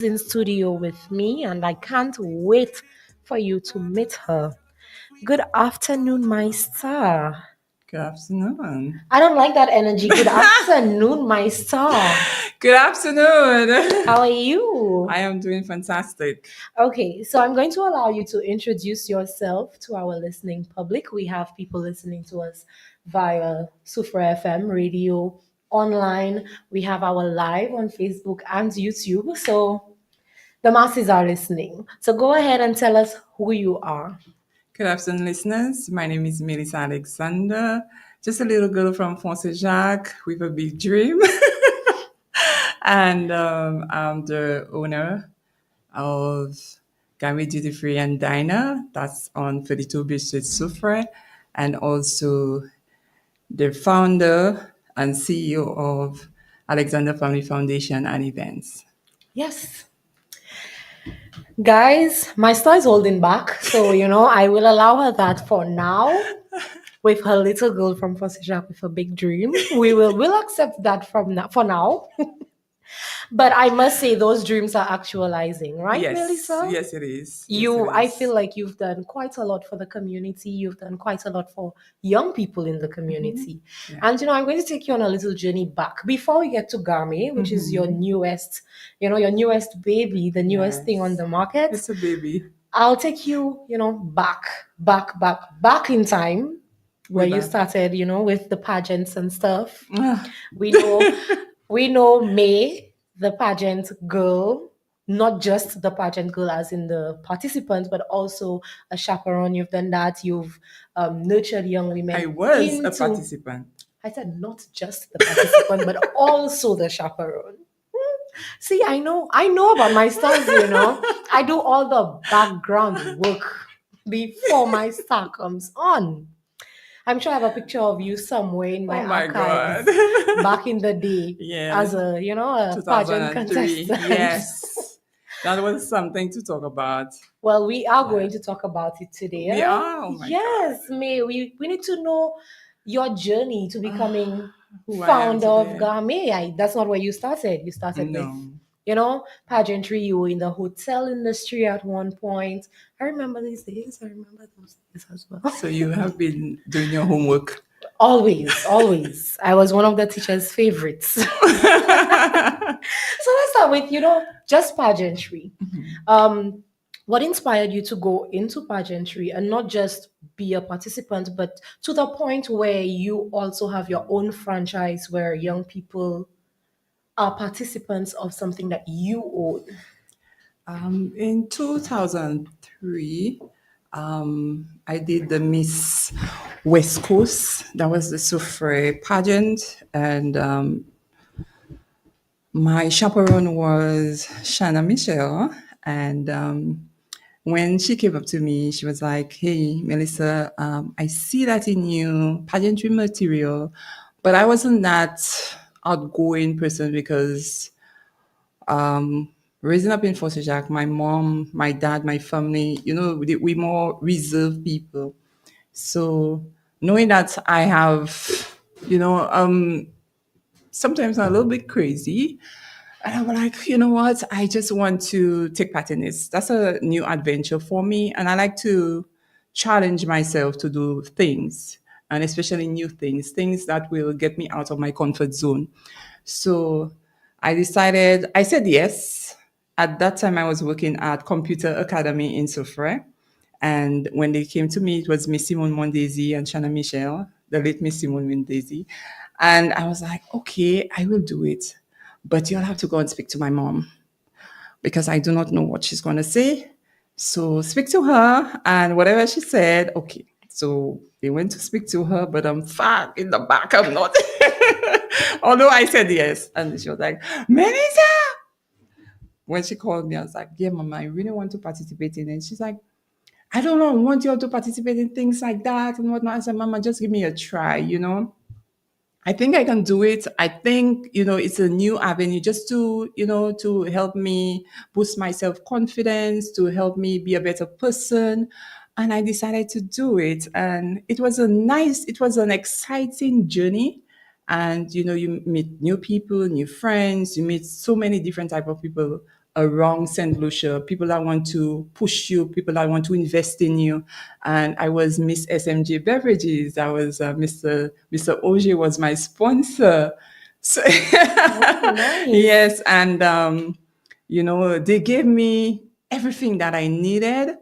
in studio with me, and I can't wait for you to meet her. Good afternoon, my star. Good afternoon. I don't like that energy. Good afternoon, my star. Good afternoon. How are you? I am doing fantastic. Okay, so I'm going to allow you to introduce yourself to our listening public. We have people listening to us via Sufra FM radio, online. We have our live on Facebook and YouTube. So the masses are listening. So go ahead and tell us who you are. Good afternoon, listeners. My name is Maylisa Alexander, just a little girl from Fonse Jacques with a big dream. And I'm the owner of Garmaii Duty Free and Diner. That's on 32 Beach Street, Soufre. And also the founder and CEO of Alexander Family Foundation and Events. Yes. Guys, my star is holding back. So, I will allow her that for now. With her little girl from Fosijak with a big dream. We'll accept that from now for now. But I must say those dreams are actualizing, right, Yes, Melissa? yes, it is. Yes, it I is. feel like you've done quite a lot for the community. You've done quite a lot for young people in the community. Yeah. And I'm going to take you on a little journey back before we get to Garmaii, which is your newest, your newest baby, the newest thing on the market. It's a baby. I'll take you, back in time where you started, with the pageants and stuff. We know May, the pageant girl, not just the pageant girl as in the participant, but also a chaperone. You've done that. You've nurtured young women. I was a participant. I said not just the participant, but also the chaperone. See, I know about my stars, I do all the background work before my star comes on. I'm sure I have a picture of you somewhere in my archives back in the day as a, a pageant contestant. Yes. That was something to talk about. Well, we are going to talk about it today. We are? Oh my yes, God. May. We need to know your journey to becoming founder of Garmaii. That's not where you started. You started with, pageantry. You were in the hotel industry at one point. I remember these days. I remember those days as well. So you have been doing your homework? Always, always. I was one of the teacher's favorites. So let's start with, just pageantry. What inspired you to go into pageantry and not just be a participant, but to the point where you also have your own franchise where young people are participants of something that you own? In 2003, I did the Miss West Coast. That was the Soufre pageant. And my chaperone was Shanna Michelle. And when she came up to me, she was like, "Hey, Melissa, I see that in you, pageantry material." But I wasn't that outgoing person because raising up in Foster Jack, my mom, my dad, my family, we more reserved people. So knowing that I have, sometimes I'm a little bit crazy. And I'm like, you know what? I just want to take part in this. That's a new adventure for me. And I like to challenge myself to do things, and especially new things that will get me out of my comfort zone. So I said yes. At that time, I was working at Computer Academy in Soufre. And when they came to me, it was Miss Simone Mondesi and Shanna Michelle, the late Miss Simone Mondesi. And I was like, okay, I will do it. But you'll have to go and speak to my mom because I do not know what she's going to say. So speak to her, and whatever she said, okay. So they went to speak to her, but I'm far in the back. I'm not. Although I said yes. And she was like, "Melissa!" When she called me, I was like, "Yeah, Mama, I really want to participate in it." She's like, "I don't know, I want you all to participate in things like that and whatnot." I said, "Mama, just give me a try. I think I can do it. I think, it's a new avenue just to help me boost my self-confidence, to help me be a better person." And I decided to do it. And it was an exciting journey. And, you meet new people, new friends, you meet so many different type of people around St. Lucia, people that want to push you, people that want to invest in you. And I was Miss SMG Beverages. I was Mr. OJ was my sponsor. So Oh, nice. yes, and they gave me everything that I needed,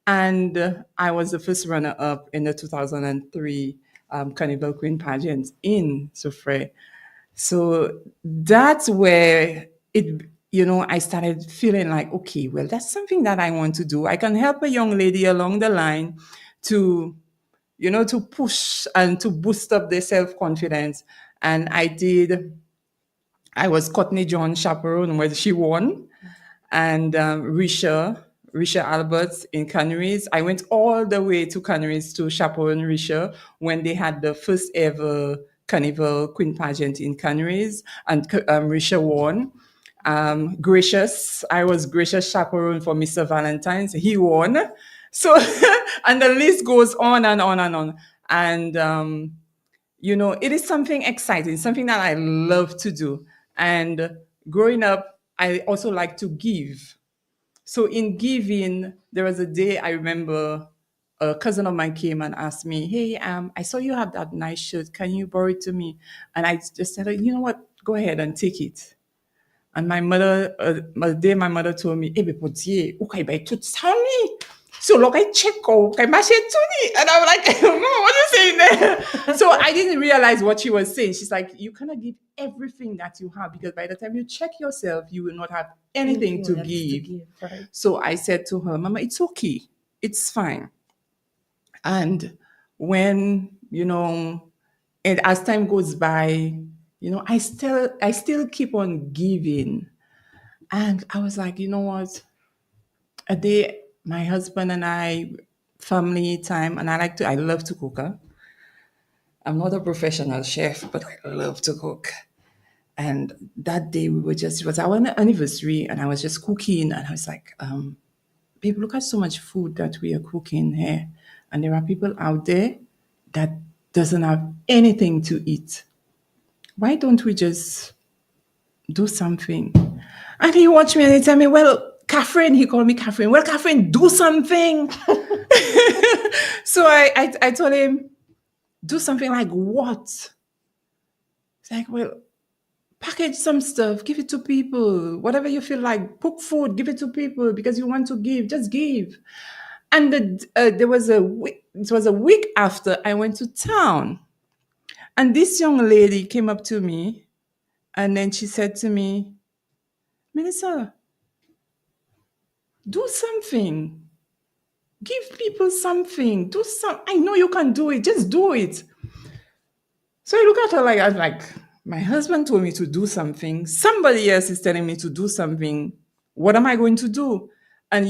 and I was the first runner up in the 2003 Carnival Queen pageant in Soufrière. So that's where I started feeling like, okay, well, that's something that I want to do. I can help a young lady along the line to, to push and to boost up their self confidence. And I did. I was Courtney John chaperone when she won, and Risha Alberts in Canaries. I went all the way to Canaries to chaperone Risha when they had the first ever Carnival Queen pageant in Canaries, and Risha won. Gracious, I was gracious chaperone for Mr. Valentine's. He won. So, and the list goes on and on and on. And it is something exciting, something that I love to do. And growing up, I also like to give. So in giving, there was a day I remember a cousin of mine came and asked me, "Hey, I saw you have that nice shirt. Can you borrow it to me?" And I just said, "You know what? Go ahead and take it." And my mother, the day my mother told me, "Eh, bepotier, okay, by tout ça ni." So look, I check out, I mash it to me. And I'm like, "Mom, what are you saying there?" So I didn't realize what she was saying. She's like, "You cannot give everything that you have because by the time you check yourself, you will not have anything Anything to else to give." give, right? So I said to her, "Mama, it's okay. It's fine." And when, and as time goes by, I still keep on giving. And I was like, you know what? A day, my husband and I, family time, and I love to cook. Huh? I'm not a professional chef, but I love to cook. And that day it was our anniversary, and I was just cooking, and I was like, babe, look at so much food that we are cooking here. And there are people out there that doesn't have anything to eat. Why don't we just do something? And he watched me and he tell me, well, Catherine, he called me Catherine. Well, Catherine, do something. So I told him, do something like what? It's like, well, package some stuff, give it to people. Whatever you feel like, cook food, give it to people because you want to give, just give. And there was a week, it was a week after I went to town. And this young lady came up to me and then she said to me, Melissa, do something. Give people something. Do some. I know you can do it. Just do it. So I look at her like I was like, my husband told me to do something. Somebody else is telling me to do something. What am I going to do? And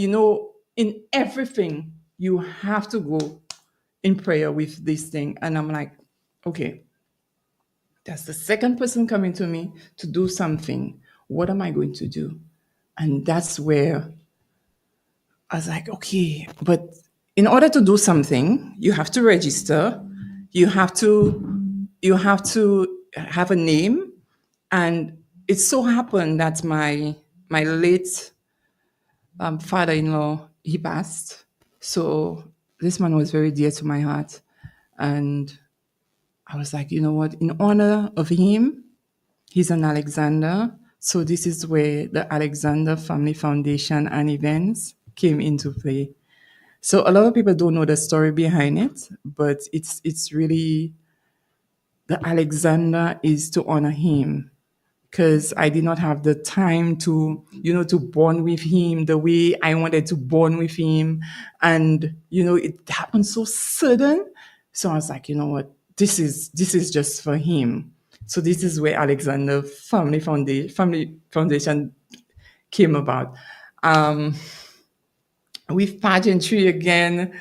in everything, you have to go in prayer with this thing. And I'm like, okay, that's the second person coming to me to do something. What am I going to do? And that's where I was like, okay, but in order to do something, you have to register. You have to have a name. And it so happened that my late father-in-law, he passed. So this man was very dear to my heart. And I was like, you know what? In honor of him, he's an Alexander. So this is where the Alexander Family Foundation and events came into play. So a lot of people don't know the story behind it, but it's really the Alexander is to honor him because I did not have the time to bond with him the way I wanted to bond with him. And, it happened so sudden. So I was like, you know what? This is just for him. So this is where Alexander Family Foundation came about. With pageantry again,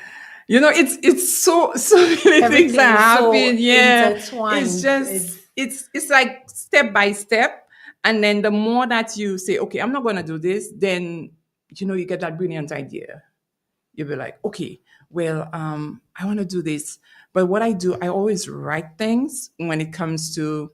it's so many things Everything that is so happen. Yeah, it's intertwined. just it's like step by step, and then the more that you say, okay, I'm not gonna do this, then you get that brilliant idea. You'll be like, okay, well, I want to do this, but what I do, I always write things when it comes to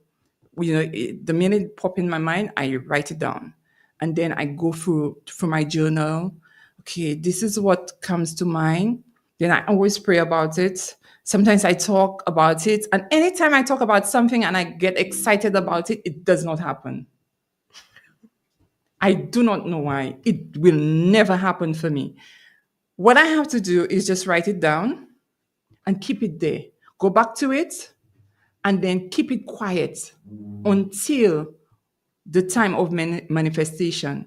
the minute it pop in my mind, I write it down. and then I go through my journal. Okay, this is what comes to mind. Then I always pray about it. Sometimes I talk about it, and anytime I talk about something and I get excited about it, it does not happen. I do not know why. It will never happen for me. What I have to do is just write it down and keep it there. Go back to it and then keep it quiet until the time of manifestation.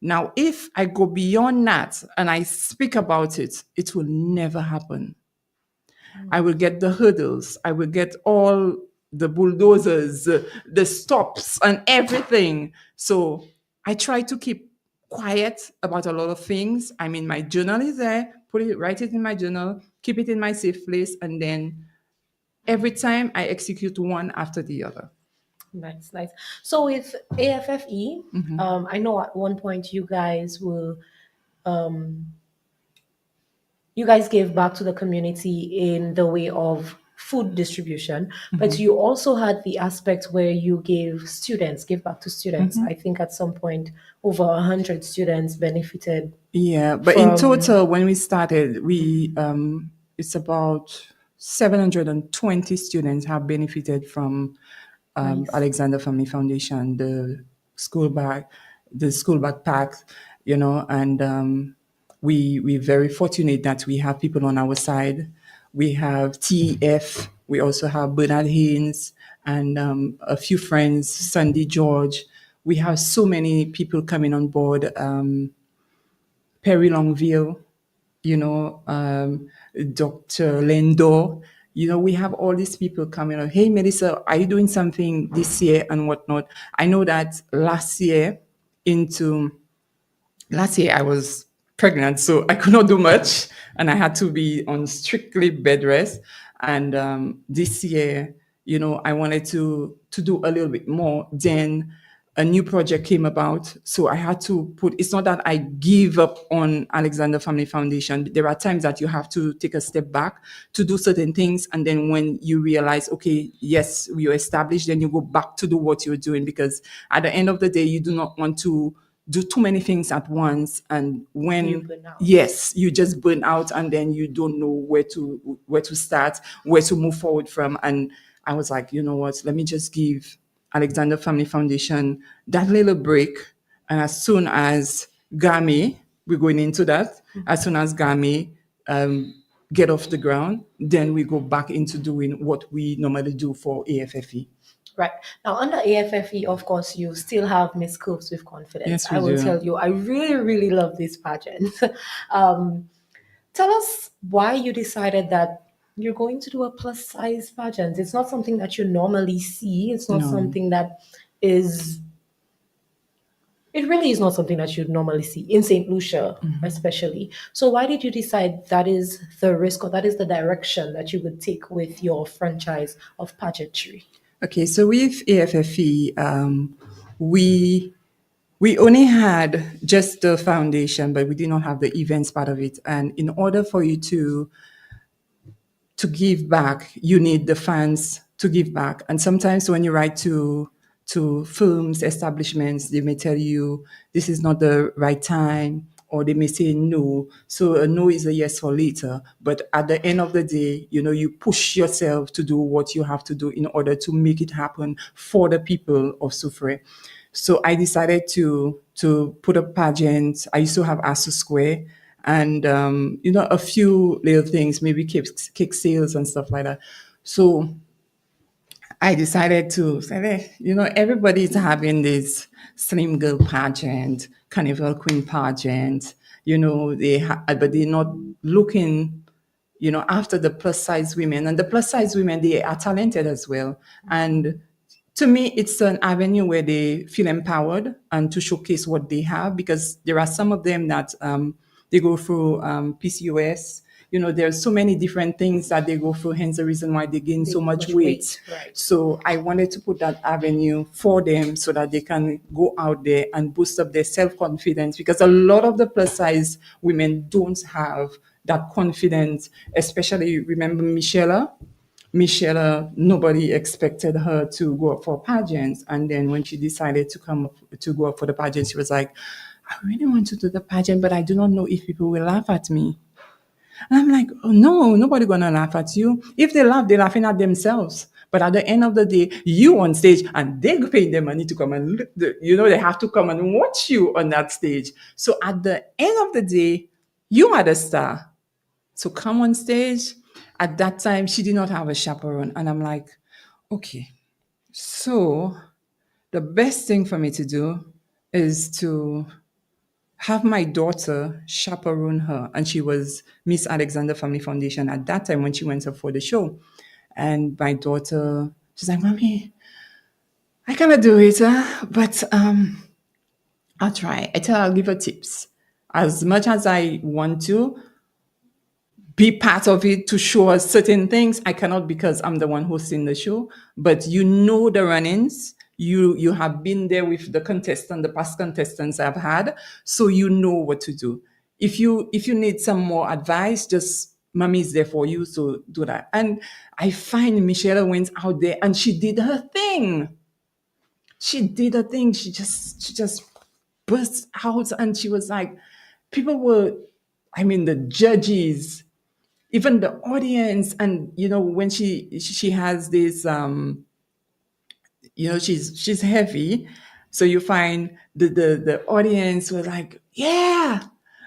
Now, if I go beyond that and I speak about it, it will never happen. I will get the hurdles. I will get all the bulldozers, the stops, and everything. So I try to keep quiet about a lot of things. I mean, my journal is there. Write it in my journal. Keep it in my safe place, and then every time I execute one after the other. Nice, nice. So with AFFE, I know at one point you guys gave back to the community in the way of food distribution, but you also had the aspect where you gave back to students. I think at some point over 100 students benefited Yeah, but in from. total, when we started, we it's about 720 students have benefited from Nice. Alexander Family Foundation, school bag, the school backpack, and we're very fortunate that we have people on our side. We have TEF, we also have Bernard Haynes, and a few friends, Sandy George. We have so many people coming on board. Perry Longville, Dr. Lendo. We have all these people coming up. Hey, Maylisa, are you doing something this year and whatnot? I know that into last year I was pregnant, so I could not do much, and I had to be on strictly bed rest. And this year, I wanted to do a little bit more. Then a new project came about, so I had to put. It's not that I give up on Alexander Family Foundation. There are times that you have to take a step back to do certain things, and then when you realize, okay, yes, you're established, then you go back to do what you're doing, because at the end of the day, you do not want to do too many things at once, and You when burn out. yes, you just burn out, and then you don't know where to start, where to move forward from. And I was like, you know what, let me just give Alexander Family Foundation that little break. And as soon as Garmaii, we're going into that, as soon as Garmaii get off the ground, then we go back into doing what we normally do for AFFE. Right. Now, under AFFE, of course, you still have Miss Coops with Confidence. Yes, I we will do. tell you, I really, really love this pageant. um, Tell us why you decided that you're going to do a plus size pageant. It's not something that you normally see. It's not No. something that is, it really is not something that you'd normally see in St. Lucia, especially. So, why did you decide that is the risk or that is the direction that you would take with your franchise of pageantry? Okay, so with AFFE, we we only had just the foundation, but we did not have the events part of it. And in order for you to give back, you need the fans to give back. And sometimes when you write to firms, establishments, they may tell you this is not the right time, or they may say no. So a no is a yes for later. But at the end of the day, you push yourself to do what you have to do in order to make it happen for the people of Soufrière. So I decided to put a pageant. I used to have ASU Square, and a few little things, maybe cake sales and stuff like that. So I decided to say, hey, everybody's having this slim girl pageant, carnival queen pageant. But they're not looking, after the plus size women. And the plus size women, they are talented as well. And to me, it's an avenue where they feel empowered and to showcase what they have, because there are some of them that they go through PCOS. There's so many different things that they go through, hence the reason why they gain so much weight. Right. So I wanted to put that avenue for them so that they can go out there and boost up their self-confidence, because a lot of the plus size women don't have that confidence, especially, remember Michelle? Michelle, nobody expected her to go up for pageants. And then when she decided to come up to go up for the pageant, she was like, I really want to do the pageant, but I do not know if people will laugh at me. And I'm like, oh, no, nobody gonna laugh at you. If they laugh, they're laughing at themselves. But at the end of the day, you on stage and they're paying their money to come and look, they have to come and watch you on that stage. So at the end of the day, you are the star. So come on stage. At that time, she did not have a chaperone. And I'm like, okay, so the best thing for me to do is to have my daughter chaperone her. And she was Miss Alexander Family Foundation at that time when she went up for the show. And my daughter, she's like, Mommy, I cannot do it, but I'll try. I tell her I'll give her tips. As much as I want to be part of it to show us certain things, I cannot because I'm the one hosting the show. But you know the run-ins. You have been there with the past contestants I've had, so you know what to do. If you need some more advice, just mommy is there for you, so do that. And I find Michelle went out there and she did her thing. She did her thing. She just burst out and she was like, people were, I mean, the judges, even the audience, and when she has this she's heavy, so you find the audience were like, yeah,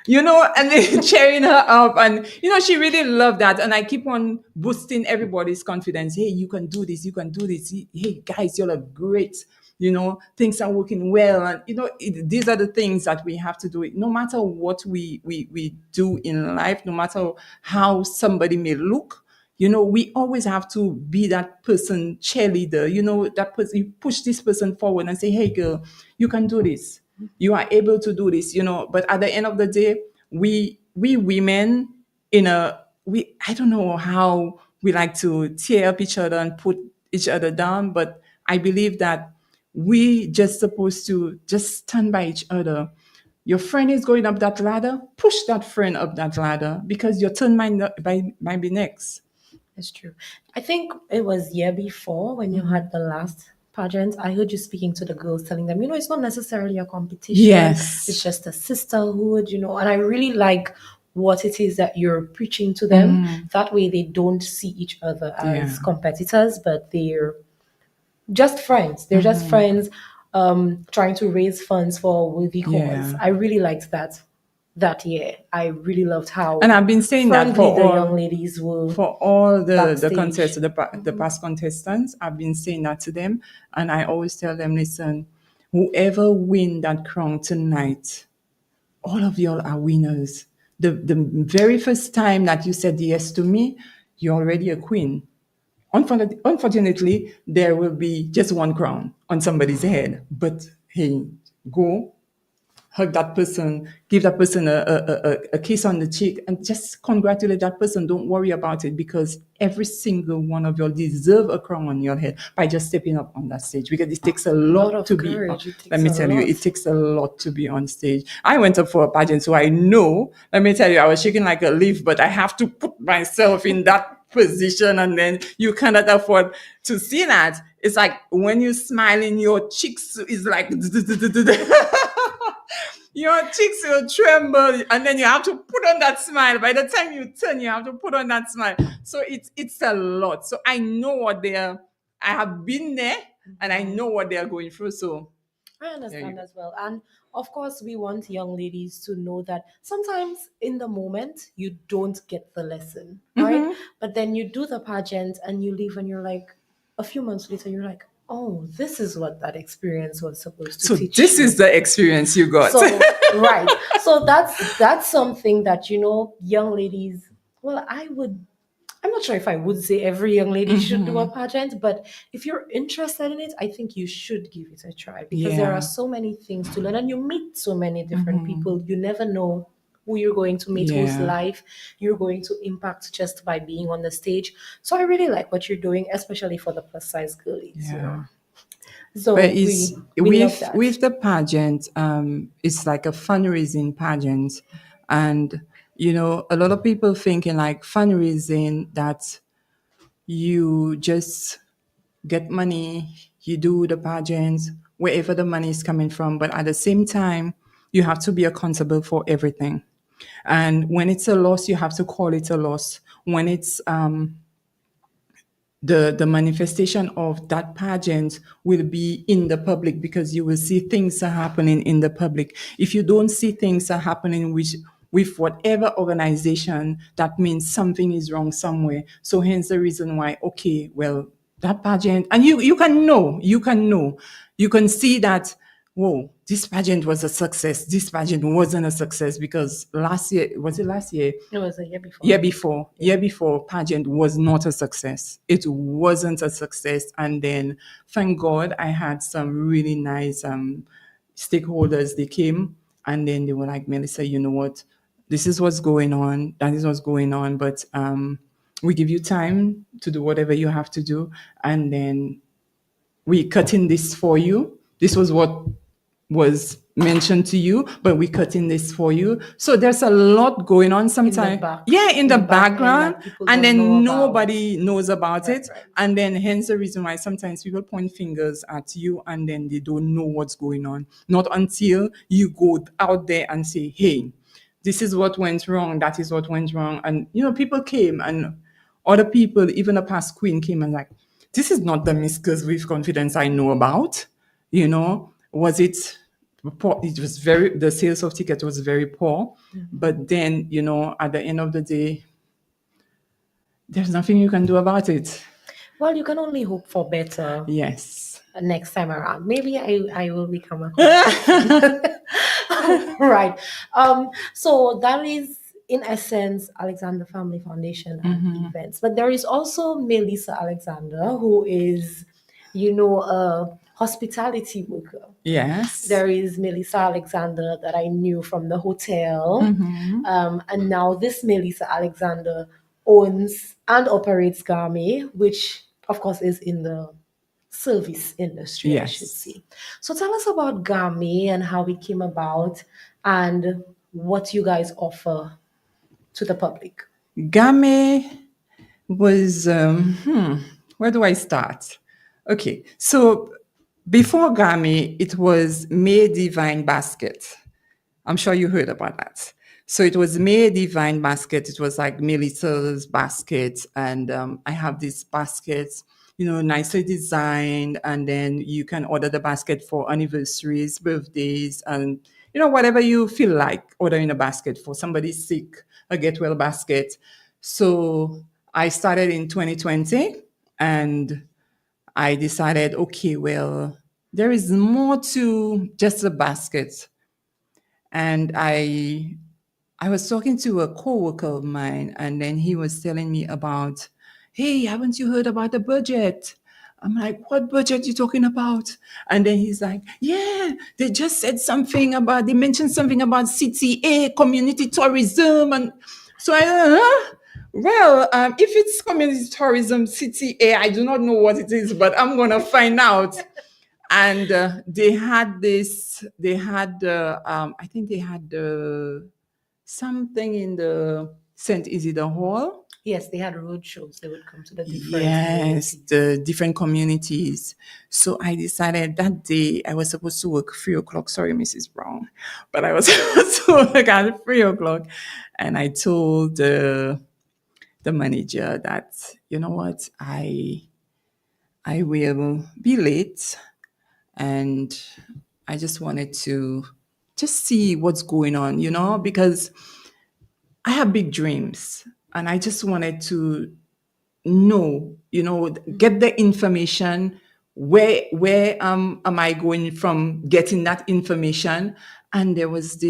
and then cheering her up, and she really loved that. And I keep on boosting everybody's confidence. Hey, you can do this, you can do this. Hey guys, you're great. Things are working well, and these are the things that we have to do. No matter what we do in life, no matter how somebody may look, we always have to be that person cheerleader. That person, you push this person forward and say, hey girl, you can do this, you are able to do this. But at the end of the day, we women, I don't know how we like to tear up each other and put each other down, but I believe that we just supposed to just stand by each other. Your friend is going up that ladder, push that friend up that ladder, because your turn might be next. It's true. I think it was year before when you had the last pageant. I heard you speaking to the girls, telling them, it's not necessarily a competition. Yes. It's just a sisterhood, and I really like what it is that you're preaching to them. That way they don't see each other as competitors, but they're just friends. They're just friends trying to raise funds for a worthy cause. Yeah. I really liked that year. I really loved how And I've been saying that friendly the young ladies were. for all the backstage. contests, the past contestants. I've been saying that to them, and I always tell them, listen, whoever win that crown tonight, all of y'all are winners. The very first time that you said yes to me, you're already a queen. Unfortunately, there will be just one crown on somebody's head. But hey, go hug that person, give that person a kiss on the cheek, and just congratulate that person. Don't worry about it, because every single one of you deserve a crown on your head by just stepping up on that stage, because it takes a lot to be on. Let me tell you, it takes a lot to be on stage. I went up for a pageant, so I know, let me tell you, I was shaking like a leaf, but I have to put myself in that position, and then you cannot afford to see that. It's like when you're smiling, your cheeks is like your cheeks will tremble, and then you have to put on that smile. By the time you turn, you have to put on that smile. So it's a lot. So I know what I have been there, and I know what they are going through. So I understand as well. And of course, we want young ladies to know that sometimes in the moment you don't get the lesson, right? But then you do the pageant and you leave and you're like, a few months later, you're like, oh, this is what that experience was supposed to teach this me. is the experience you got. So right. So that's something that, young ladies, well, I'm not sure if I would say every young lady should do a pageant, but if you're interested in it, I think you should give it a try, because there are so many things to learn and you meet so many different people. You never know who you're going to meet, whose life you're going to impact just by being on the stage. So I really like what you're doing, especially for the plus size girlies. So But we love that. with the pageant, it's like a fundraising pageant, and a lot of people thinking like fundraising, that you just get money, you do the pageants, wherever the money is coming from. But at the same time, you have to be accountable for everything. And when it's a loss, you have to call it a loss. When it's the manifestation of that pageant will be in the public, because you will see things are happening in the public. If you don't see things are happening with whatever organization, that means something is wrong somewhere. So hence the reason why, okay, well, that pageant, and you can see that, whoa, this pageant was a success, this pageant wasn't a success, because last year, was it last year? It was a year before. Year before, pageant was not a success. It wasn't a success. And then, thank God, I had some really nice stakeholders. They came and then they were like, Melissa, you know what? This is what's going on. That is what's going on. But we give you time to do whatever you have to do. And then we cutting this for you. This was what was mentioned to you, but we cutting this for you. So there's a lot going on sometimes. Yeah, in the background, and then nobody knows about it. Right. And then hence the reason why sometimes people point fingers at you and then they don't know what's going on. Not until you go out there and say, hey, this is what went wrong, that is what went wrong. And people came, and other people, even a past queen, came and like, this is not the Miss Girls with Confidence I know about. Was it poor? It was the sales of tickets was very poor. But then, at the end of the day, there's nothing you can do about it. Well, you can only hope for better. Yes. Next time around. Maybe I will become a host. Right. So that is, in essence, Alexander Family Foundation and events. But there is also Maylisa Alexander, who is, a hospitality worker. Yes. There is Maylisa Alexander that I knew from the hotel. And now this Maylisa Alexander owns and operates Garmaii, which, of course, is in the service industry, Yes. I should say. So tell us about Garmaii and how it came about and what you guys offer to the public. Garmaii was, where do I start? Okay, so before Garmaii, it was May Divine Basket. I'm sure you heard about that. So it was May Divine Basket. It was like Melissa's basket. And I have these baskets, nicely designed. And then you can order the basket for anniversaries, birthdays, and, whatever you feel like ordering a basket for. Somebody sick, a get well basket. So I started in 2020 and I decided, okay, well, there is more to just a basket. And I was talking to a coworker of mine, and then he was telling me about, hey, haven't you heard about the budget? I'm like, what budget you talking about? And then he's like, yeah, they just said they mentioned something about CTA, community tourism. And so well, if it's community tourism, CTA, I do not know what it is, but I'm going to find out. And they had I think they had something in the St. Isidore Hall. Yes, they had road shows. They would come to the different Yes, the different communities. So I decided that day I was supposed to work 3:00. Sorry, Mrs. Brown, but I was supposed to work at 3:00, and I told the manager that, you know what, I will be late, and I just wanted to just see what's going on, because I have big dreams and I just wanted to know, get the information. Where am I going from getting that information? And there was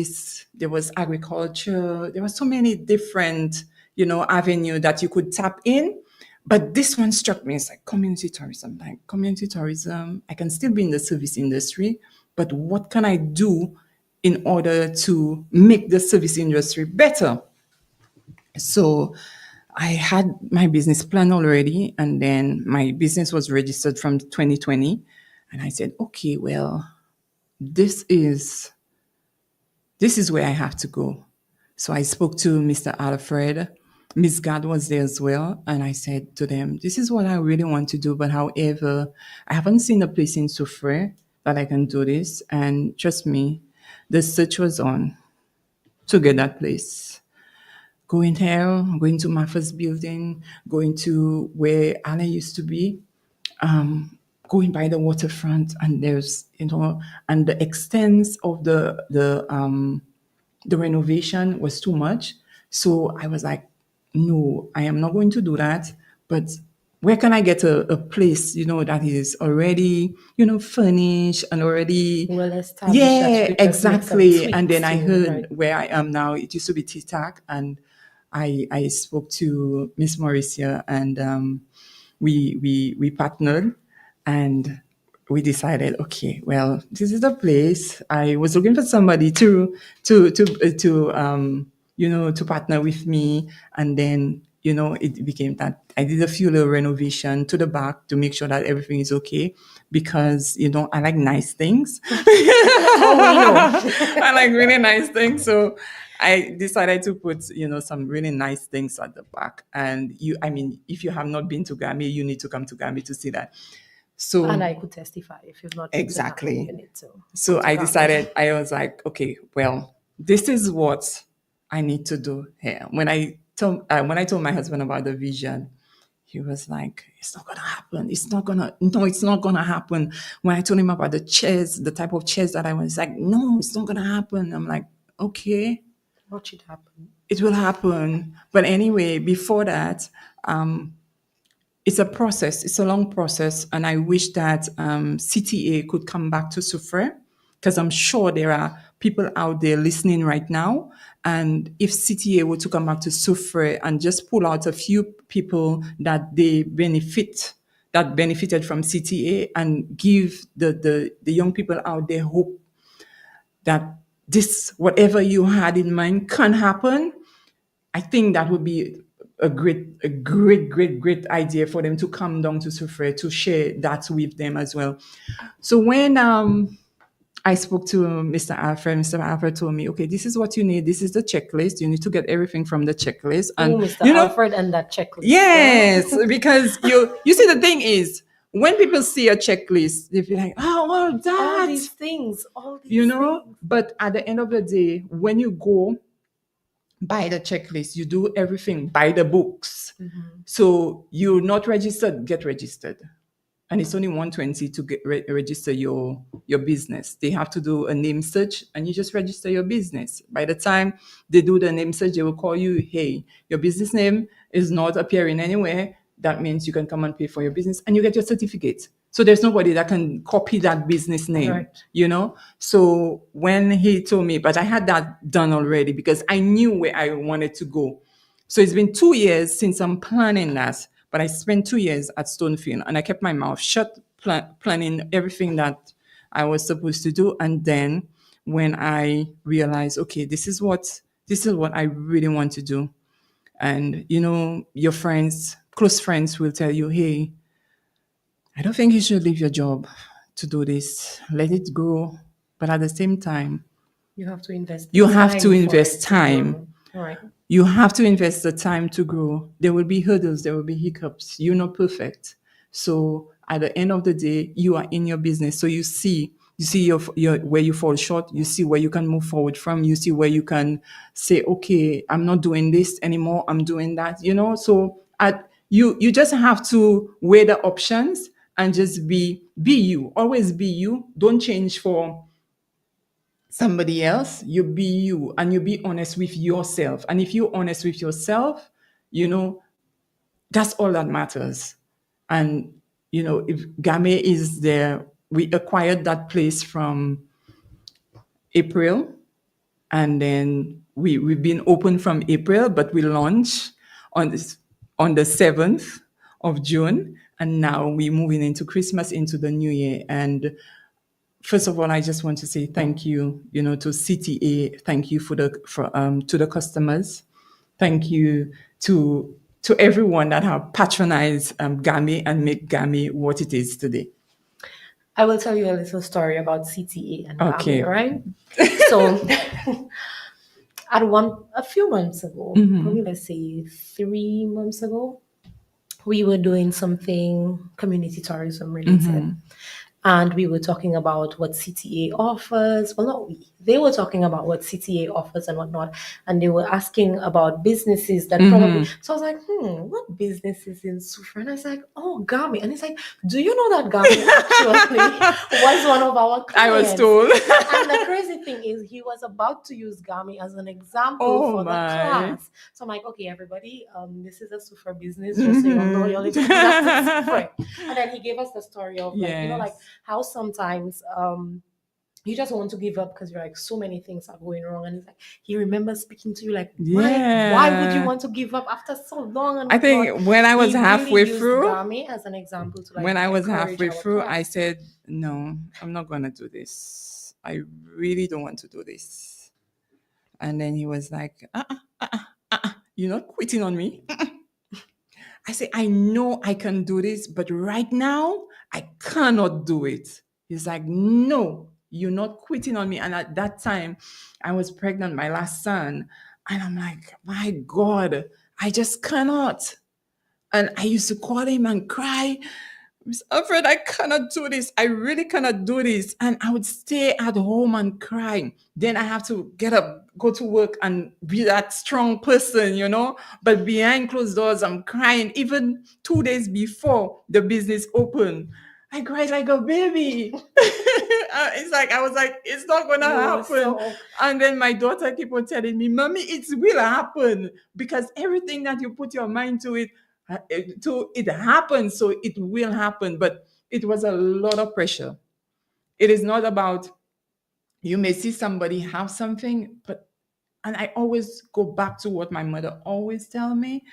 agriculture. There were so many different, avenue that you could tap in. But this one struck me. It's like community tourism. Like community tourism, I can still be in the service industry, but what can I do in order to make the service industry better? So I had my business plan already, and then my business was registered from 2020. And I said, okay, well, this is where I have to go. So I spoke to Mr. Alfred, Miss God was there as well. And I said to them, this is what I really want to do. But however, I haven't seen a place in Soufrière that I can do this. And trust me, the search was on to get that place. Going there, going to my first building, going to where Anna used to be, going by the waterfront, and there's, and the extent of the renovation was too much. So I was like, no, I am not going to do that. But where can I get a place, that is already, furnished and already, Well established that you yeah, could just make some exactly. And then tweaks I to, heard right? where I am now, it used to be T-Tac, and I spoke to Miss Mauricia, and we partnered, and we decided, okay, well, this is the place. I was looking for somebody to partner with me, and then it became that I did a few little renovation to the back to make sure that everything is okay, because I like nice things. Oh, we know. I like really nice things. So I decided to put, some really nice things at the back. And I mean, if you have not been to Garmaii, you need to come to Garmaii to see that. And So I could testify, if you've not been to Ghana, exactly. you need to So come to I Ghana. decided, I was like, okay, well, this is what I need to do here. When I told my husband about the vision, he was like, it's not gonna happen. It's not gonna happen. When I told him about the chairs, the type of chairs that I want, he's like, no, it's not gonna happen. I'm like, okay, What should happen? it will happen. But anyway, before that, it's a process. It's a long process, and I wish that CTA could come back to Soufrière, because I'm sure there are people out there listening right now. And if CTA were to come back to Soufrière and just pull out a few people that benefited from CTA, and give the young people out there hope that this, whatever you had in mind, can happen, I think that would be a great idea for them to come down to Soufrière to share that with them as well. So when I spoke to Mr. Alfred told me, okay, this is what you need. This is the checklist. You need to get everything from the checklist. Oh, And Mr. Alfred and that checklist, yeah? yes, because you see, the thing is, when people see a checklist, they feel like, oh, well, All that, these things, all these things. but at the end of the day, when you go by the checklist, you do everything by the books. So you're not registered, get registered. And it's only 120 to get register your business. They have to do a name search, and you just register your business. By the time they do the name search, they will call you, hey, your business name is not appearing anywhere. That means you can come and pay for your business, and you get your certificate. So there's nobody that can copy that business name, Right. So when he told me, but I had that done already, because I knew where I wanted to go. So it's been 2 years since I'm planning that, but I spent 2 years at Stonefield, and I kept my mouth shut, planning everything that I was supposed to do. And then when I realized, okay, this is what I really want to do. And your friends, close friends, will tell you, hey, I don't think you should leave your job to do this. Let it grow. But at the same time, You have to invest the you have to time for invest it to time. grow. All right. You have to invest the time to grow. There will be hurdles, there will be hiccups. You're not perfect. So at the end of the day, you are in your business. So you see your where you fall short, you see where you can move forward from, you see where you can say, okay, I'm not doing this anymore, I'm doing that, So you just have to weigh the options, and just be you. Always be you. Don't change for somebody else. You be you, and you be honest with yourself. And if you're honest with yourself, you know that's all that matters. And if Game is there, we acquired that place from April, and then we've been open from April, but we launched on the 7th of June, and now we're moving into Christmas, into the new year. And first of all, I just want to say thank you, to CTA. Thank you to the customers. Thank you to everyone that have patronized Garmaii and make Garmaii what it is today. I will tell you a little story about CTA and Garmaii, Okay. right? So a few months ago, probably let's say 3 months ago, we were doing something community tourism related. And we were talking about what CTA offers. Well, not we. They were talking about what CTA offers and whatnot. And they were asking about businesses that probably. So I was like, what businesses in Sufra? And I was like, oh, Garmaii. And he's like, do you know that Garmaii actually was one of our I was clients? told. And the crazy thing is, he was about to use Garmaii as an example Oh for the my. class. So I'm like, okay, everybody, this is a Sufra business, just so you all know, you're listening to that Sufra. And then he gave us the story of like, like Yes. how sometimes you just want to give up because you're like so many things are going wrong, and he's like he remembers speaking to you like why would you Yeah. want to give up after so long and I whatnot. think when I was He really halfway used through, Garmaii as an example to like when I was encourage halfway our through, I class. said, no, I'm not going to do this. I really don't want to do this. And then he was like, you're not quitting on me. I say, I know I can do this, but right now I cannot do it. He's like, no, you're not quitting on me. And at that time, I was pregnant, my last son. And I'm like, my God, I just cannot. And I used to call him and cry. Miss Alfred, I cannot do this. I really cannot do this. And I would stay at home and cry. Then I have to get up, go to work and be that strong person, you know. But behind closed doors, I'm crying. Even 2 days before the business opened, I cried like a baby. It's like, I was like, it's not going to You were happen. so And then my daughter keep on telling me, Mommy, it will happen. Because everything that you put your mind to it happens, so it will happen. But it was a lot of pressure. It is not about, you may see somebody have something, but, and I always go back to what my mother always tell me,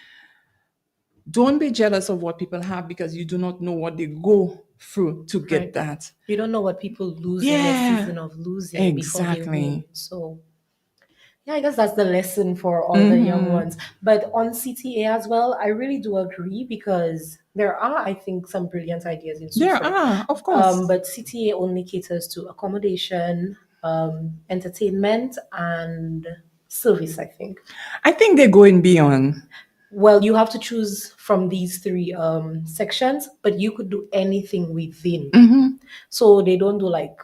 don't be jealous of what people have, because you do not know what they go through to get right. that. You don't know what people lose in their Yeah, season of losing before they win. exactly. So yeah, I guess that's the lesson for all the young ones. But on CTA as well, I really do agree because there are, I think, some brilliant ideas in There Sufre. are, of course. But CTA only caters to accommodation, entertainment, and service, I think. I think they're going beyond. Well, you have to choose from these three sections, but you could do anything within. So they don't do like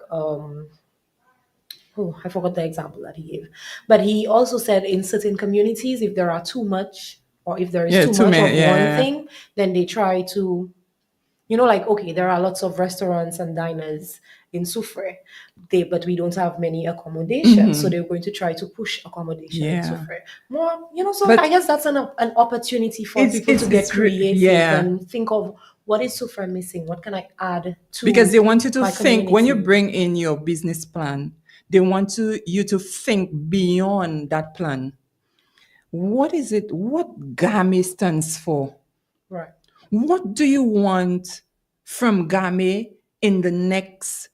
oh, I forgot the example that he gave. But he also said in certain communities, if there are too much or if there is Yeah, too too much of many. one Yeah. thing, then they try to, like, okay, there are lots of restaurants and diners in Sufre, but we don't have many accommodations. So they're going to try to push accommodation in Yeah. Sufre. More, so I But guess that's an opportunity for it's people to it's get it's creative yeah, and think of what is Sufre missing? What can I add because to they want you to my think when you community? bring in your business plan, they want you to think beyond that plan. What is it? What GAMI stands for? Right. What do you want from GAMI in the next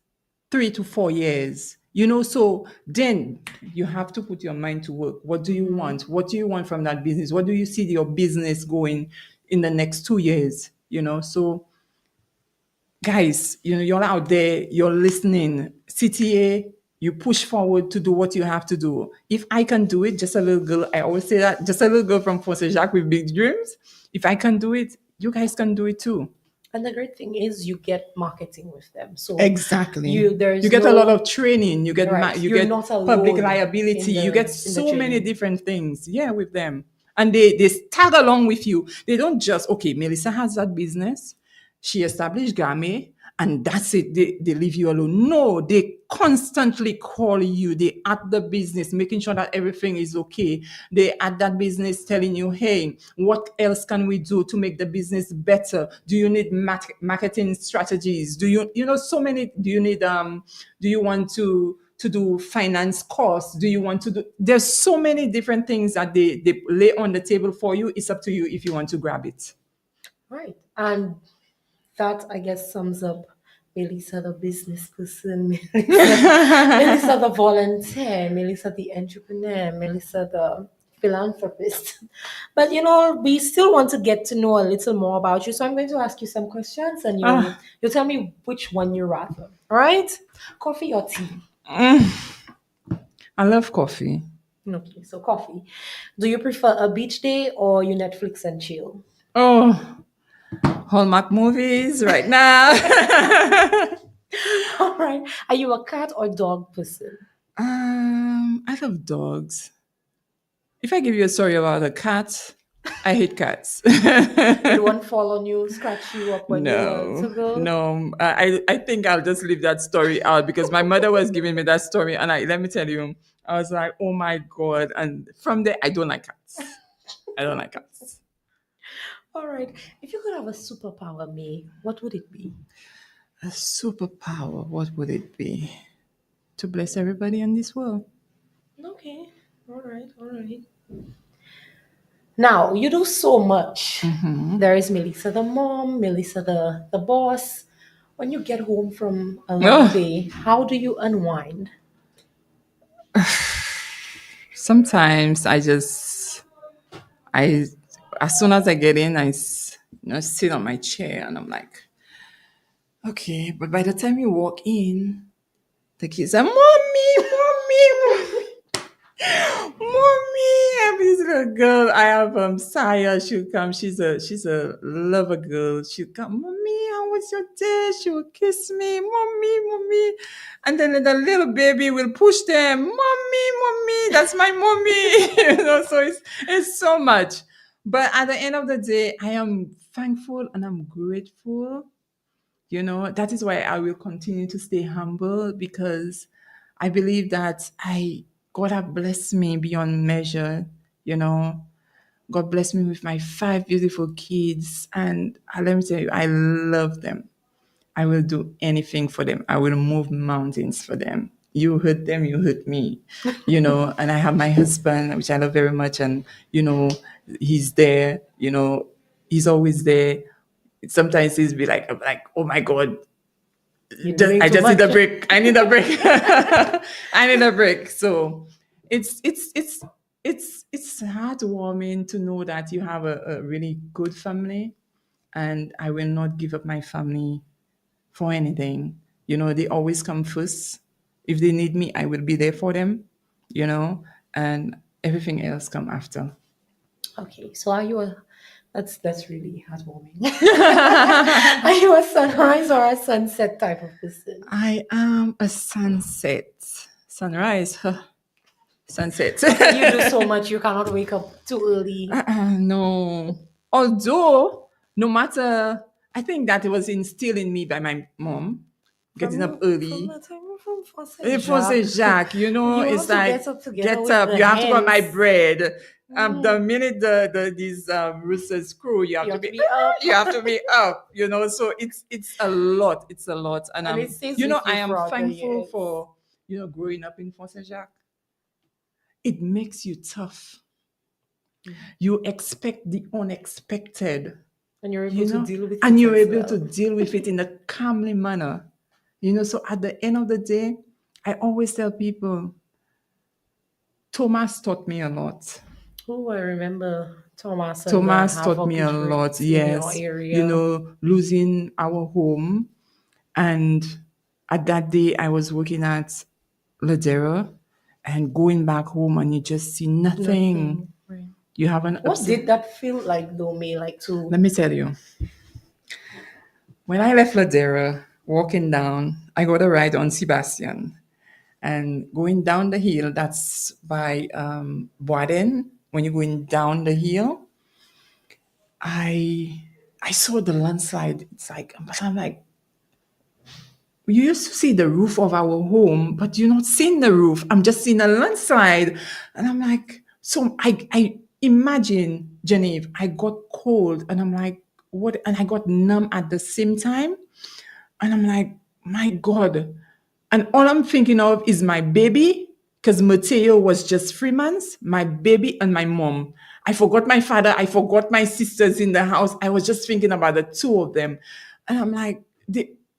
3 to 4 years? So then you have to put your mind to work. What do you want? What do you want from that business? What do you see your business going in the next 2 years? So guys, you're out there, you're listening. CTA, you push forward to do what you have to do. If I can do it, just a little girl, I always say that, just a little girl from Fosse Jacques with big dreams. If I can do it, you guys can do it too. And the great thing is you get marketing with them. So Exactly. You there's get a lot no of training. right. You You're get not public alone liability. in You get the so many journey. different things. Yeah, with them, and they tag along with you. They don't just, okay, Maylisa has that business. She established Garmaii, and that's it. They leave you alone. No, they constantly call you. They at the business, making sure that everything is okay. They at that business telling you, hey, what else can we do to make the business better? Do you need marketing strategies? Do so many? Do you need Do you want to do finance costs? Do you want to do? There's so many different things that they lay on the table for you. It's up to you if you want to grab it. Right. And that I guess sums up Melissa the business person, Melissa the volunteer, Melissa the entrepreneur, Melissa the philanthropist. But we still want to get to know a little more about you. So I'm going to ask you some questions and you'll Ah, you'll tell me which one you rather. All right? Coffee or tea? I love coffee. Okay, so coffee. Do you prefer a beach day or you Netflix and chill? Oh, Hallmark movies right now. All right. Are you a cat or dog person? I love dogs. If I give you a story about a cat, I hate cats. Did one fall on you, scratch you up when you were a No, little girl? no. I think I'll just leave that story out because my mother was giving me that story, and let me tell you, I was like, oh my god! And from there, I don't like cats. I don't like cats. All right. If you could have a superpower, May, what would it be? A superpower, what would it be? To bless everybody in this world. Okay. All right. All right. Now, you do so much. There is Melissa the mom, Melissa the boss. When you get home from a long Oh, day, how do you unwind? sometimes I, as soon as I get in, sit on my chair and I'm like, okay. But by the time you walk in, the kids are, mommy, mommy, mommy. And this little girl, I have Saya. She'll come. She's a lover girl. She'll come, mommy. How was your day? She will kiss me, mommy, mommy. And then the little baby will push them, mommy, mommy. That's my mommy. So it's so much. But at the end of the day, I am thankful and I'm grateful. That is why I will continue to stay humble because I believe that God have blessed me beyond measure. you know God blessed me with my 5 beautiful kids, and let me tell you, I love them. I will do anything for them. I will move mountains for them. You hurt them, you hurt me. And I have my husband, which I love very much, and he's there. He's always there. Sometimes he's be like, oh my god, You're doing I too just need much. a break. I need a break. I need a break. So it's heartwarming to know that you have a really good family, and I will not give up my family for anything. They always come first. If they need me, I will be there for them. And everything else come after. Okay, so are you a that's really heartwarming. Are you a sunrise or a sunset type of person? I am a sunset, sunrise, sunset. You do so much you cannot wake up too early. No. Although, no matter, I think that it was instilled in me by my mom, getting up From early. the time from Fosse If I say Jacques, Jacques, you it's have to like, get up together get with up, the you have to go buy hens. bread. The Mm, minute these roosters crew, you have you to have to be, be up, you have to be up. So it's a lot. It's a lot, and and it stays with I you am for other thankful years. for growing up in Fosse Jacques. It makes you tough. You expect the unexpected, And you're able to deal with and it you're as able to well. deal with it in a calmly manner. So at the end of the day, I always tell people, Thomas taught me a lot. Oh, I remember Thomas and the Thomas taught me a Havoc lot, roots in your yes. area. Losing our home. And at that day, I was working at Ladera and going back home, and you just see nothing. Nothing. Right. You have an What upset. did that feel like, though, May? Like to Let me tell you, when I left Ladera, walking down, I got a ride on Sebastian. And going down the hill, that's by Boaden. When you're going down the hill, I I saw the landslide. It's like, but I'm like, you used to see the roof of our home, but you're not seeing the roof. I'm just seeing a landslide. And I'm like, so I imagine, Genevieve, I got cold and I'm like, what? And I got numb at the same time. And I'm like, my God. And all I'm thinking of is my baby, because Mateo was just 3 months, my baby and my mom. I forgot my father. I forgot my sisters in the house. I was just thinking about the two of them. And I'm like,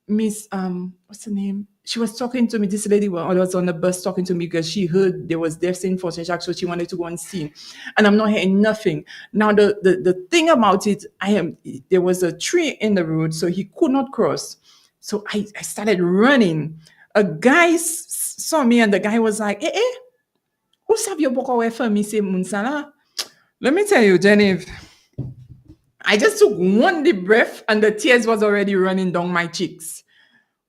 Miss, what's her name? She was talking to me, this lady was on the bus talking to me because she heard there was death in Fort Jacques, so she wanted to go and see. And I'm not hearing nothing. Now, the thing about it, there was a tree in the road, so he could not cross. So I started running. A guy saw me, and the guy was like, eh, eh, Ou savyo poko we fami se moun sa la? Let me tell you, Genevieve, I just took one deep breath and the tears was already running down my cheeks.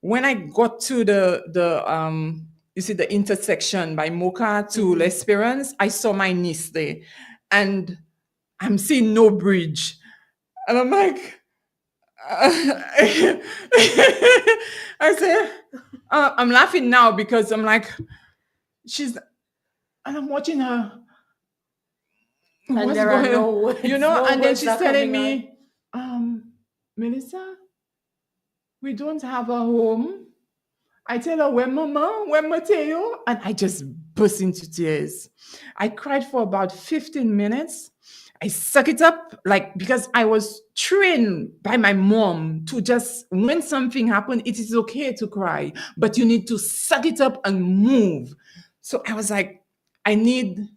When I got to the you see the intersection by Mocha to L'Espérance, I saw my niece there, and I'm seeing no bridge, and I'm like, I said, I'm laughing now because I'm like, she's, and I'm watching her. And What's there are going, no words, you know? no And then words she's are telling coming out. me, Melissa, we don't have a home. I tell her, where Mateo? And I just burst into tears. I cried for about 15 minutes. I suck it up, like, because I was trained by my mom to just, when something happened, it is okay to cry, but you need to suck it up and move. So I was like, I need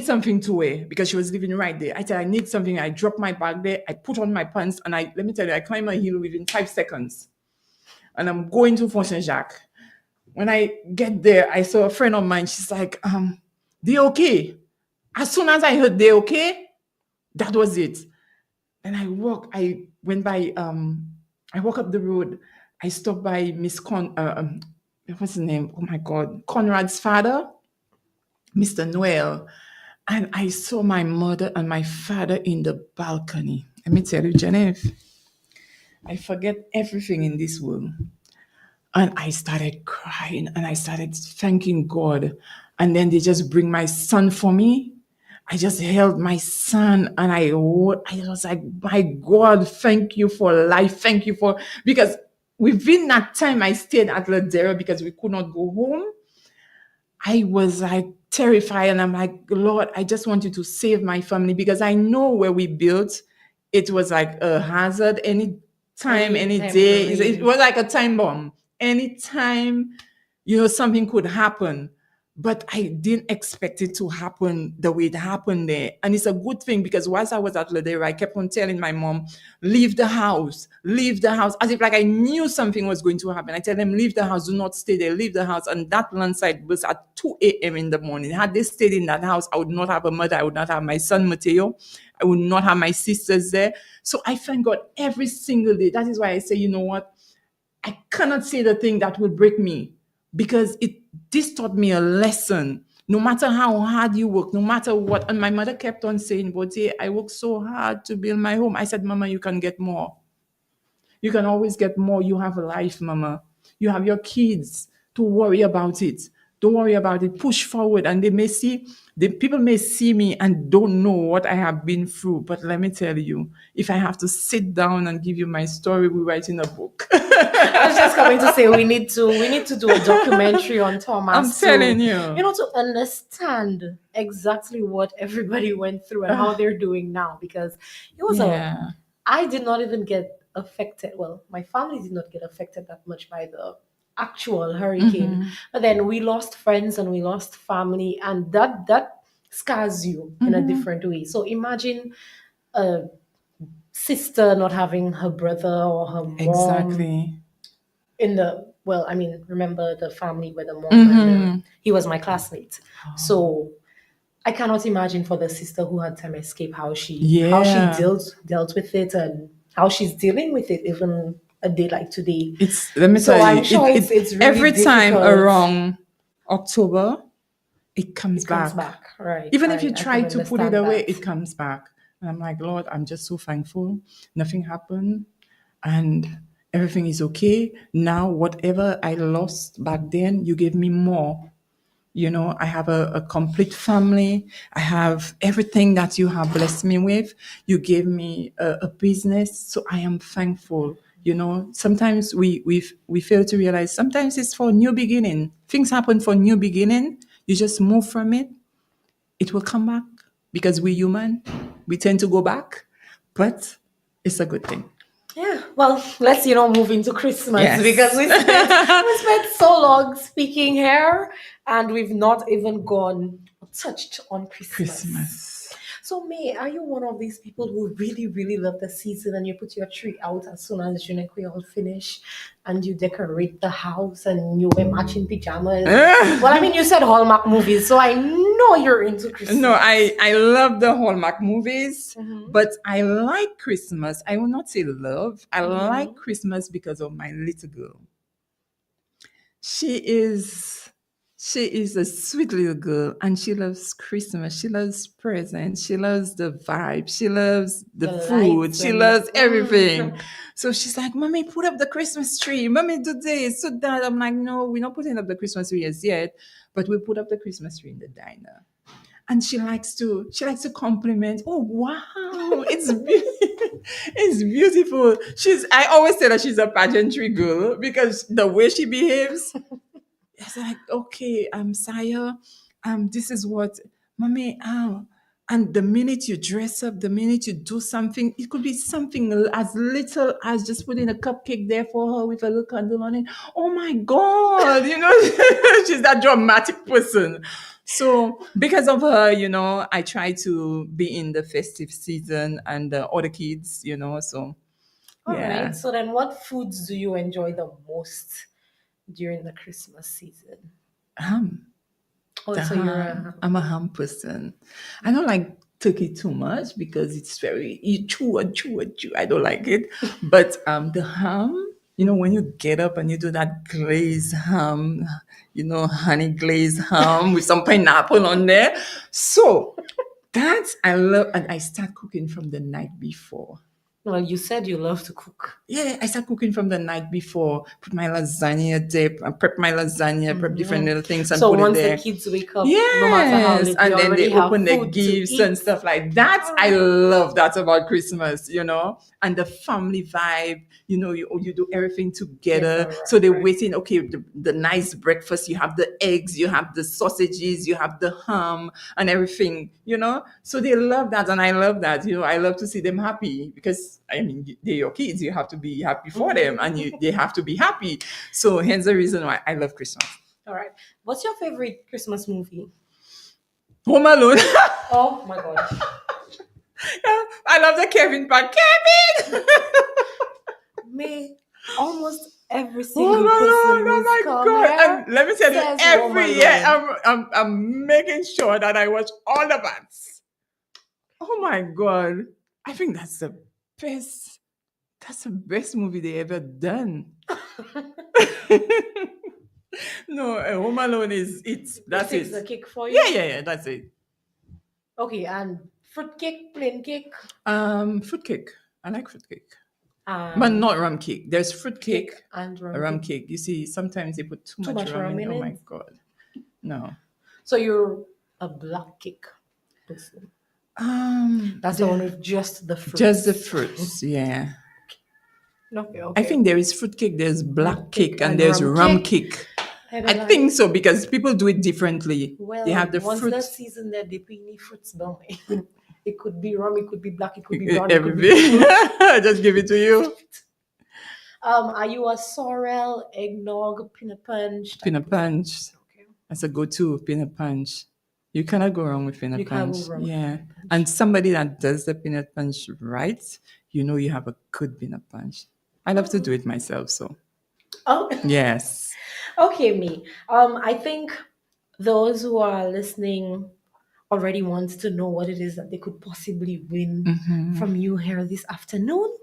something to wear because she was living right there. I said, I need something. I dropped my bag there. I put on my pants and let me tell you, I climbed a hill within 5 seconds. And I'm going to Font Saint-Jacques. When I get there, I saw a friend of mine. She's like, they okay. As soon as I heard they okay, that was it. And I went by, I walk up the road. I stopped by Miss what's his name? Oh my God, Conrad's father, Mr. Noel. And I saw my mother and my father in the balcony. Let me tell you, Genevieve, I forget everything in this world. And I started crying and I started thanking God. And then they just bring my son for me. I just held my son and I was like, my God, thank you for life. Thank you for, because within that time I stayed at Ladera because we could not go home. I was like terrified and I'm like, Lord, I just want you to save my family because I know where we built, it was like a hazard any time, any day. It was like a time bomb. Anytime, something could happen. But I didn't expect it to happen the way it happened there. And it's a good thing because whilst I was at Ladera, I kept on telling my mom, leave the house, as if like I knew something was going to happen. I tell them, leave the house, do not stay there, leave the house. And that landslide was at 2 a.m. in the morning. Had they stayed in that house, I would not have a mother, I would not have my son, Mateo, I would not have my sisters there. So I thank God every single day. That is why I say, you know what? I cannot say the thing that will break me because this taught me a lesson. No matter how hard you work, no matter what. And my mother kept on saying, Bote, I worked so hard to build my home. I said, Mama, you can get more. You can always get more. You have a life, Mama. You have your kids to worry about it. Don't worry about it. Push forward. And people may see me and don't know what I have been through. But let me tell you, if I have to sit down and give you my story, we're writing a book. I was just coming to say we need to do a documentary on Thomas. I'm telling you. To understand exactly what everybody went through and how they're doing now. Because it was I did not even get affected. Well, my family did not get affected that much by the actual hurricane. But then we lost friends and we lost family, and that scars you in a different way. So imagine a sister not having her brother or her mom Exactly. remember the family where the mom and he was my classmate. So I cannot imagine for the sister who had time escape how she dealt with it and how she's dealing with it even a day like today. Let me tell you, I'm sure it's really every difficult. time around October, it comes back. Right. Even if you try to put it away, it comes back. And I'm like, Lord, I'm just so thankful. Nothing happened. And everything is okay. Now, whatever I lost back then, you gave me more. I have a complete family. I have everything that you have blessed me with. You gave me a business. So I am thankful. Sometimes we fail to realize sometimes it's for new beginning. Things happen for new beginning. You just move from it. It will come back because we're human. We tend to go back, but it's a good thing. Yeah, well, let's move into Christmas. Yes. Because we spent so long speaking here and we've not even touched on Christmas. So, May, are you one of these people who really, really love the season and you put your tree out as soon as all finish and you decorate the house and you wear matching pajamas? Well, I mean, you said Hallmark movies, so I know you're into No, Christmas. I love the Hallmark movies, Mhm. but I like Christmas. I will not say love. I like Mhm. Christmas because of my little girl. She is she is a sweet little girl and she loves Christmas. She loves presents. She loves the vibe. She loves the The food. lights She and the loves everything. mm. So she's like, Mommy, put up the Christmas tree. Mommy, do this, do that. I'm like, no, we're not putting up the Christmas tree as yet, but we put up the Christmas tree in the diner. And she likes to compliment. Oh wow, it's beautiful. I always say that she's a pageantry girl because the way she behaves, it's like, okay, Saya, this is what, mommy, and the minute you dress up, the minute you do something, it could be something as little as just putting a cupcake there for her with a little candle on it. Oh my God, she's that dramatic person. So because of her, I try to be in the festive season and other kids, so All right. yeah. So then, what foods do you enjoy the most during the Christmas season? Um, Oh, The so you're ham. a I'm a ham person. I don't like turkey too much because it's very you chew and chew and chew. I don't like it. But the ham, when you get up and you do that glazed ham, honey glazed ham with some pineapple on there. So that I love, and I start cooking from the night before. well. You said you love to cook. Yeah, I start cooking from the night before. Put my lasagna dip, and prep my lasagna, prep different little things, and So put it once the there. kids wake up, no matter how Yes, late, they and then they already have open the food to gifts and eat. stuff like that. All I right. love that about Christmas. And the family vibe. You do everything Yes, all together. right, So they're right. waiting. Okay, the nice breakfast. You have the eggs, you have the sausages, you have the ham and everything. So they love that, and I love that. I love to see them happy because I mean they're your kids. You have to be happy for them, and they have to be happy. So hence the reason why I love Christmas. All right. What's your favorite Christmas movie? Home Alone. Oh my gosh. I love the Kevin part. Kevin! Me, almost every Oh single my person Lord! Oh who's my come God! here And let me tell you, says Home every year Alone. I'm making sure that I watch all the parts. Oh my God! I think best. That's the best movie they ever done. No, Home Alone is it. It That's takes it. the cake for Yeah, you. yeah, yeah. That's it. Okay, and fruitcake, plain cake, Fruitcake. I like fruitcake. But and not rum cake. There's fruit cake cake, and rum rum cake. cake. You see, sometimes they put too Too much much rum rum in. in Oh my it. God. No. So you're a black cake person. That's the one with just the Just the fruits. fruits, yeah. Okay, I okay. think there is fruit cake, there's black Black cake cake, and and there's rum rum cake. cake. I I don't think like. so because people do it differently. They Well, have the once fruit, the season that they bring me fruits down. It could be rum, it could be black, it could be brown, it could be everything. fruit. I just give it to you. Are you a sorrel, eggnog, peanut punch type Peanut person? punch. Okay. That's a go-to, peanut punch. You cannot go wrong with You peanut can't go punch. wrong with Yeah. peanut punch. And somebody that does the peanut punch right, you have a good peanut punch. I love to do it myself, so Oh, yes. okay, me. I think those who are listening already want to know what it is that they could possibly win from you here this afternoon.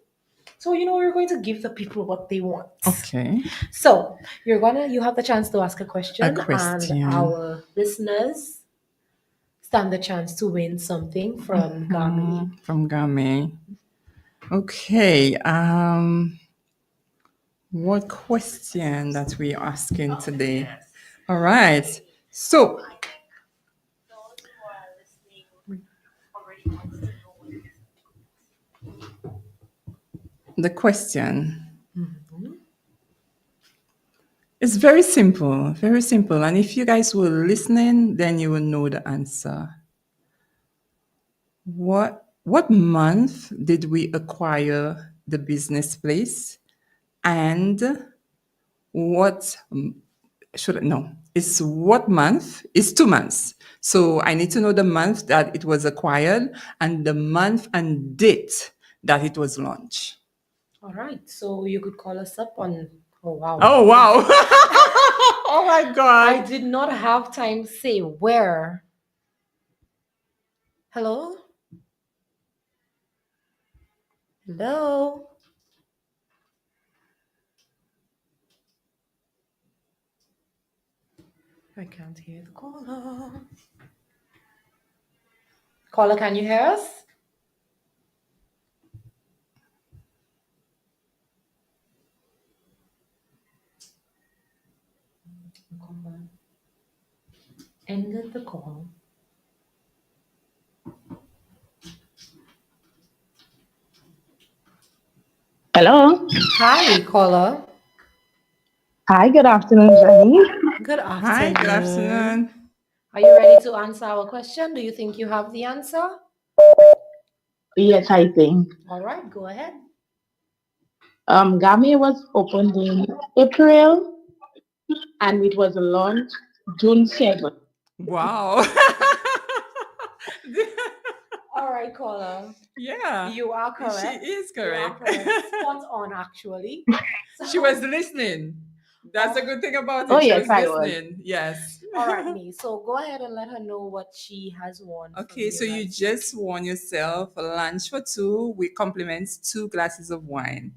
So we're going to give the people what they want. Okay. So you have the chance to ask a A question, and question. our listeners stand the chance to win something from Garmaii. From Garmaii. Okay. What question that we asking today? All right. So the question is very simple, very simple. And if you guys were listening, then you will know the answer. What month did we acquire the business place? And what should I, no, it's what month? It's 2 months. So I need to know the month that it was acquired and the month and date that it was launched. All right. So you could call us up on. Oh, wow. Oh wow. Oh my I god. did not have time to say where. Hello? Hello? I can't hear the caller. Caller, can you hear us? Caller ended the call. Hello. Hi, caller. Hi, good afternoon, Jenny. Good Hi, good afternoon. afternoon. Are you ready to answer our question? Do you think you have the answer? Yes, I think. All right, go ahead. Garmaii was opened in April and it was launched June 7th. Wow. All right, caller. Yeah, You are she correct. is You are correct. correct. Spot on, actually. She was So, listening. That's the oh, good thing about Oh, it. She yes, was I was. listening. Yes. all right, me. So go ahead and let her know what she has won from Okay, you, so you Malaysia. just won yourself a lunch for two with compliments, 2 glasses of wine,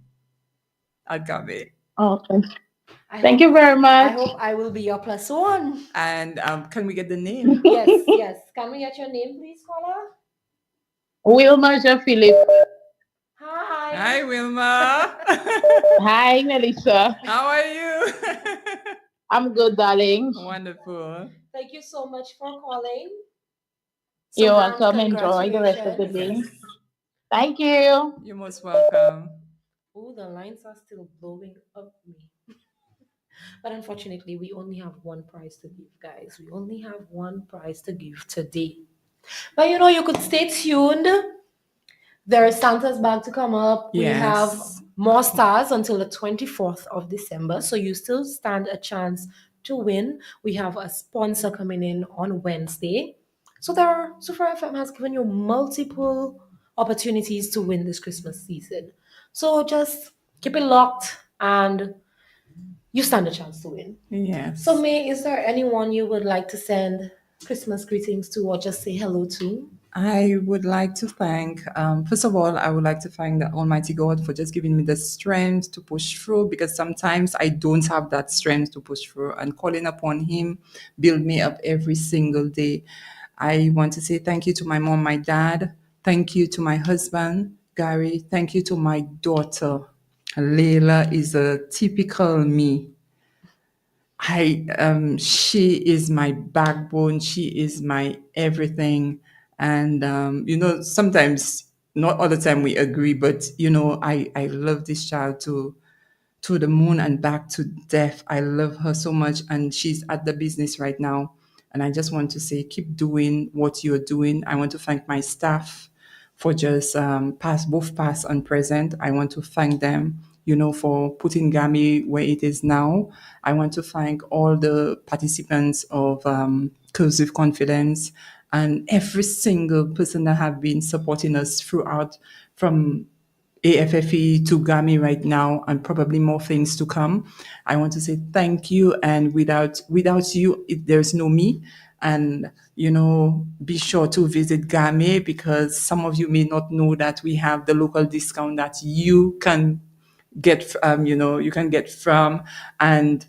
agave. Oh, I thank hope you very I much. hope I will be your plus one. And can we get the name? Yes, yes. Can we get your name, please, caller? Wilma Philip. Hi. Hi, Wilma. Hi, Melissa. How are you? I'm good, darling. Wonderful. Thank you so much for calling. So, You're ma'am, welcome. Enjoy the rest of the congratulations. day. Thank you. You're most welcome. Oh, the lines are still blowing up me. But unfortunately, we only have one prize to give, guys. We only have one prize to give today. But you could stay tuned. There is Santa's bag to come up. We have Yes. more stars until the 24th of December. So you still stand a chance to win. We have a sponsor coming in on Wednesday. Super FM has given you multiple opportunities to win this Christmas season. So just keep it locked and you stand a chance to win. So, Yes. May, is there anyone you would like to send Christmas greetings to or just say hello to? I would like to thank, first of all, I would like to thank the Almighty God for just giving me the strength to push through because sometimes I don't have that strength to push through and calling upon Him build me up every single day. I want to say thank you to my mom, my dad. Thank you to my husband, Gary. Thank you to my daughter. Layla is a typical me. She is my backbone. She is my everything. And sometimes not all the time we agree, but I love this child to the moon and back to death. I love her so much, and she's at the business right now. And I just want to say, keep doing what you're doing. I want to thank my staff for just both past and present. I want to thank them, for putting Gami where it is now. I want to thank all the participants of Curves with Confidence and every single person that have been supporting us throughout from AFFE to Gami right now, and probably more things to come. I want to say thank you, and without you, there's no me. And be sure to visit Gami because some of you may not know that we have the local discount that you can get from, and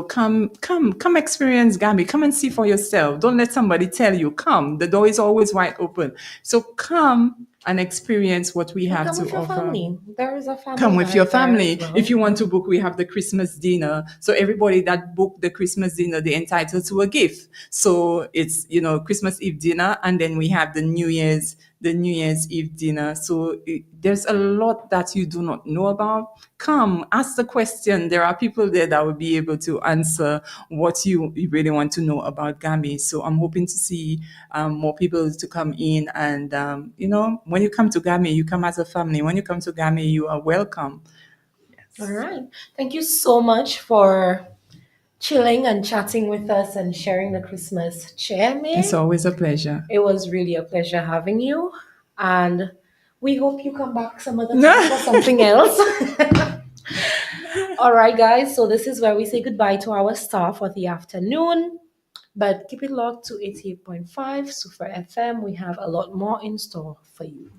come experience Gami. Come and see for yourself. Don't let somebody tell you. Come, the door is always wide open. So come and experience what we And have come to with your offer. family. There is a family Come with your guide there as family. If well. you want to book, we have the Christmas dinner. So everybody that booked the Christmas dinner, they're entitled to a gift. So it's Christmas Eve dinner, and then we have the New Year's Eve dinner. So there's a lot that you do not know about. Come, ask the question. There are people there that will be able to answer what you really want to know about Gami. So I'm hoping to see more people to come in. And, when you come to Gami, you come as a family. When you come to Gami, you are welcome. All right. Thank you so much for chilling and chatting with us and sharing the Christmas cheer, It's May. always a pleasure. It was really a pleasure having you. And we hope you come back some other time for something else. All right, guys. So this is where we say goodbye to our staff for the afternoon. But keep it locked to 88.5 Super FM. We have a lot more in store for you.